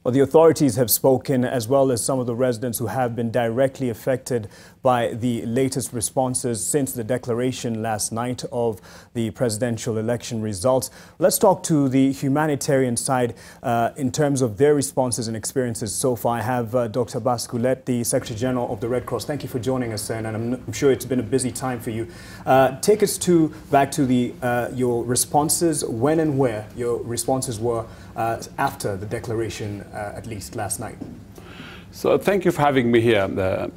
Well, the authorities have spoken, as well as some of the residents who have been directly affected by the latest responses since the declaration last night of the presidential election results. Let's talk to the humanitarian side in terms of their responses and experiences so far. I have Dr. Abbas Gullet, the Secretary General of the Red Cross. Thank you for joining us, and I'm sure it's been a busy time for you. Take us back to your responses, when and where your responses were after the declaration, at least last night. So thank you for having me here,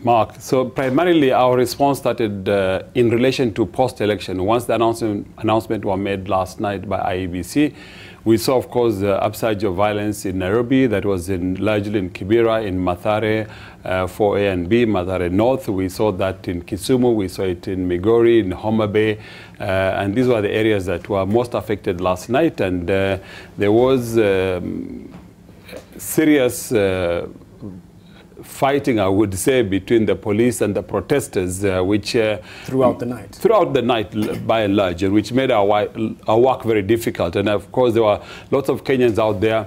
Mark. So primarily our response started in relation to post-election. Once the announcement was made last night by IEBC, we saw, of course, the upsurge of violence in Nairobi. That was largely in Kibera, in Mathare 4A and B, Mathare North. We saw that in Kisumu. We saw it in Migori, in Homa Bay. And these were the areas that were most affected last night. And there was serious fighting, I would say, between the police and the protesters, which throughout the night. Throughout the night, by and large, which made our work very difficult. And of course, there were lots of Kenyans out there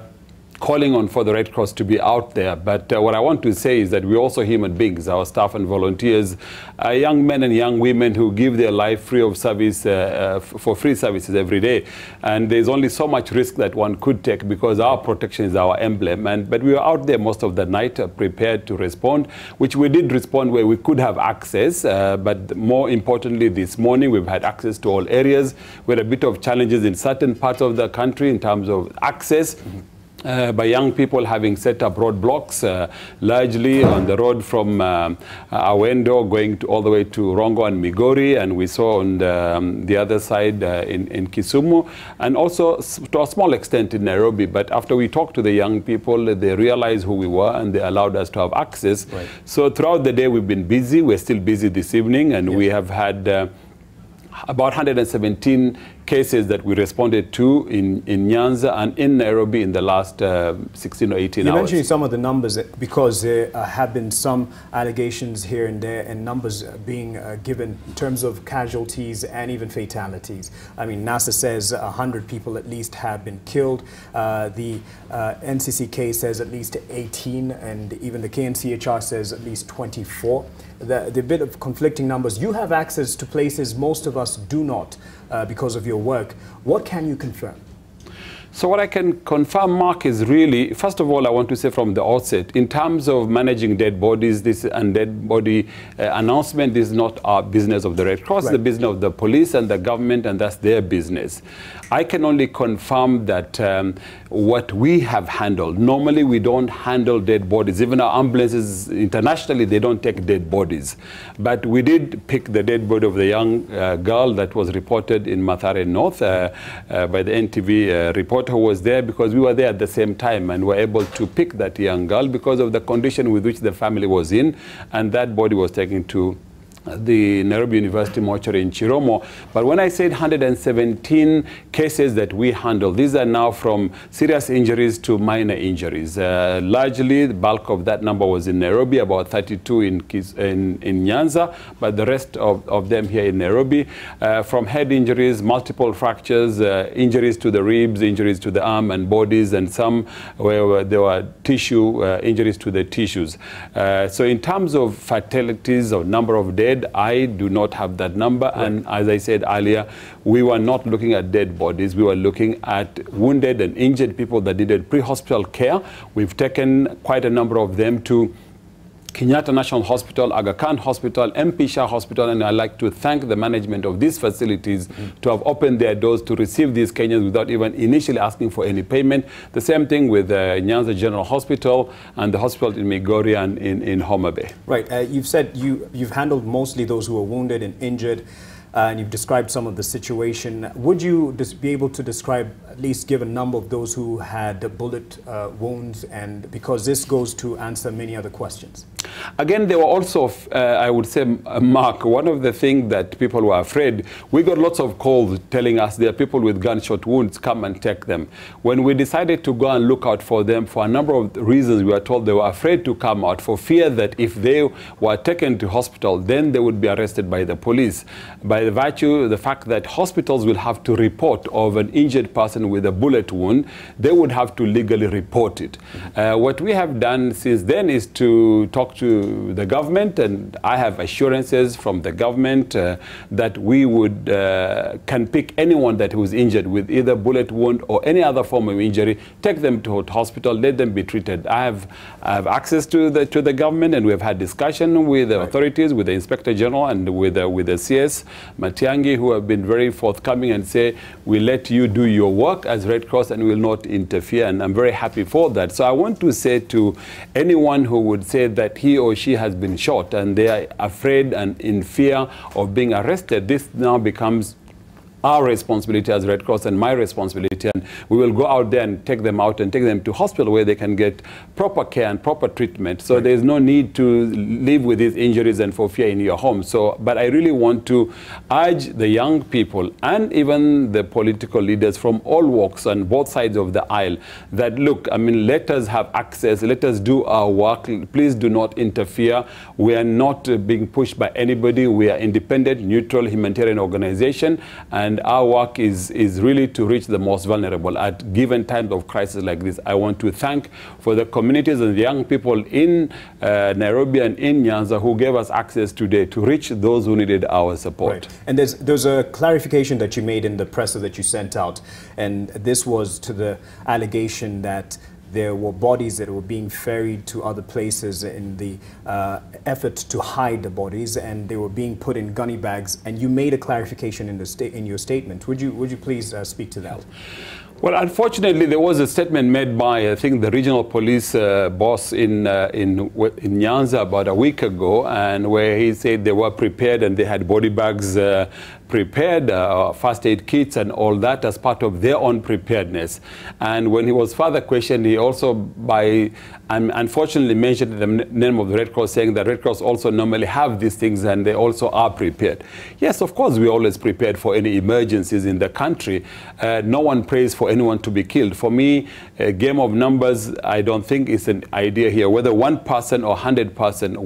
calling on for the Red Cross to be out there. But what I want to say is that we're also human beings, our staff and volunteers, young men and young women who give their life free of service for free services every day. And there's only so much risk that one could take because our protection is our emblem. But we were out there most of the night prepared to respond, which we did respond where we could have access. But more importantly, this morning, we've had access to all areas. We had a bit of challenges in certain parts of the country in terms of access. By young people having set up roadblocks, largely on the road from Awendo going all the way to Rongo and Migori, and we saw on the other side in Kisumu, and also to a small extent in Nairobi. But after we talked to the young people, they realized who we were and they allowed us to have access. Right. So throughout the day we've been busy. We're still busy this evening, and we have had about 117 cases that we responded to in Nyanza and in Nairobi in the last 16 or 18 hours. You're mentioning some of the numbers because there have been some allegations here and there and numbers being given in terms of casualties and even fatalities. I mean, NASA says 100 people at least have been killed. The NCCK says at least 18, and even the KNCHR says at least 24. The bit of conflicting numbers. You have access to places most of us do not because of your work. What can you confirm? So what I can confirm, Mark, is really, first of all, I want to say from the outset, in terms of managing dead bodies, this and dead body announcement is not our business of the Red Cross, right. The business of the police and the government, and that's their business. I can only confirm that what we have handled, normally we don't handle dead bodies. Even our ambulances internationally, they don't take dead bodies. But we did pick the dead body of the young girl that was reported in Mathare North by the NTV reporter who was there, because we were there at the same time and were able to pick that young girl because of the condition with which the family was in, and that body was taken to the Nairobi University mortuary in Chiromo. But when I said 117 cases that we handle, these are now from serious injuries to minor injuries. Largely, the bulk of that number was in Nairobi, about 32 in Nyanza, but the rest of them here in Nairobi. From head injuries, multiple fractures, injuries to the ribs, injuries to the arm and bodies, and some where there were tissue injuries to the tissues. So in terms of fatalities or number of dead, I do not have that number. Right. And as I said earlier, we were not looking at dead bodies. We were looking at wounded and injured people that needed pre-hospital care. We've taken quite a number of them to Kenyatta National Hospital, Aga Khan Hospital, MP Shah Hospital, and I'd like to thank the management of these facilities to have opened their doors to receive these Kenyans without even initially asking for any payment. The same thing with Nyanza General Hospital and the hospital in Migori and in Homa Bay. Right. You've said you've handled mostly those who are wounded and injured, and you've described some of the situation. Would you be able to describe, at least give a number of those who had bullet wounds, and because this goes to answer many other questions? Again, there were also, I would say, Mark, one of the things that people were afraid, we got lots of calls telling us there are people with gunshot wounds, come and take them. When we decided to go and look out for them, for a number of reasons, we were told they were afraid to come out for fear that if they were taken to hospital, then they would be arrested by the police. By the virtue, the fact that hospitals will have to report of an injured person with a bullet wound, they would have to legally report it. What we have done since then is to talk to the government, and I have assurances from the government that we would can pick anyone that was injured with either bullet wound or any other form of injury, take them to a hospital, let them be treated. I have access to the government, and we have had discussion with the authorities, with the Inspector General, and with the CS Matiangi, who have been very forthcoming and say, we let you do your work as Red Cross and will not interfere, and I'm very happy for that. So I want to say to anyone who would say that he or she has been shot and they are afraid and in fear of being arrested, this now becomes our responsibility as Red Cross and my responsibility, and we will go out there and take them out and take them to hospital where they can get proper care and proper treatment. So there's no need to live with these injuries and for fear in your home. So, but I really want to urge the young people and even the political leaders from all walks on both sides of the aisle that, look, I mean, let us have access, let us do our work, please do not interfere. We are not being pushed by anybody. We are independent, neutral, humanitarian organization, and our work is really to reach the most vulnerable at given times of crisis like this. I want to thank for the communities and the young people in Nairobi and in Nyanza who gave us access today to reach those who needed our support. Right. And there's a clarification that you made in the presser that you sent out, and this was to the allegation that there were bodies that were being ferried to other places in the effort to hide the bodies, and they were being put in gunny bags. And you made a clarification in your statement. Would you please speak to that? Well, unfortunately, there was a statement made by, I think, the regional police boss in Nyanza about a week ago, and where he said they were prepared and they had body bags prepared, first aid kits and all that as part of their own preparedness. And when he was further questioned, he also, unfortunately, mentioned the name of the Red Cross, saying that Red Cross also normally have these things and they also are prepared. Yes, of course, we're always prepared for any emergencies in the country. No one prays for anyone to be killed. For me, a game of numbers, I don't think is an idea here. Whether 1% or 100%,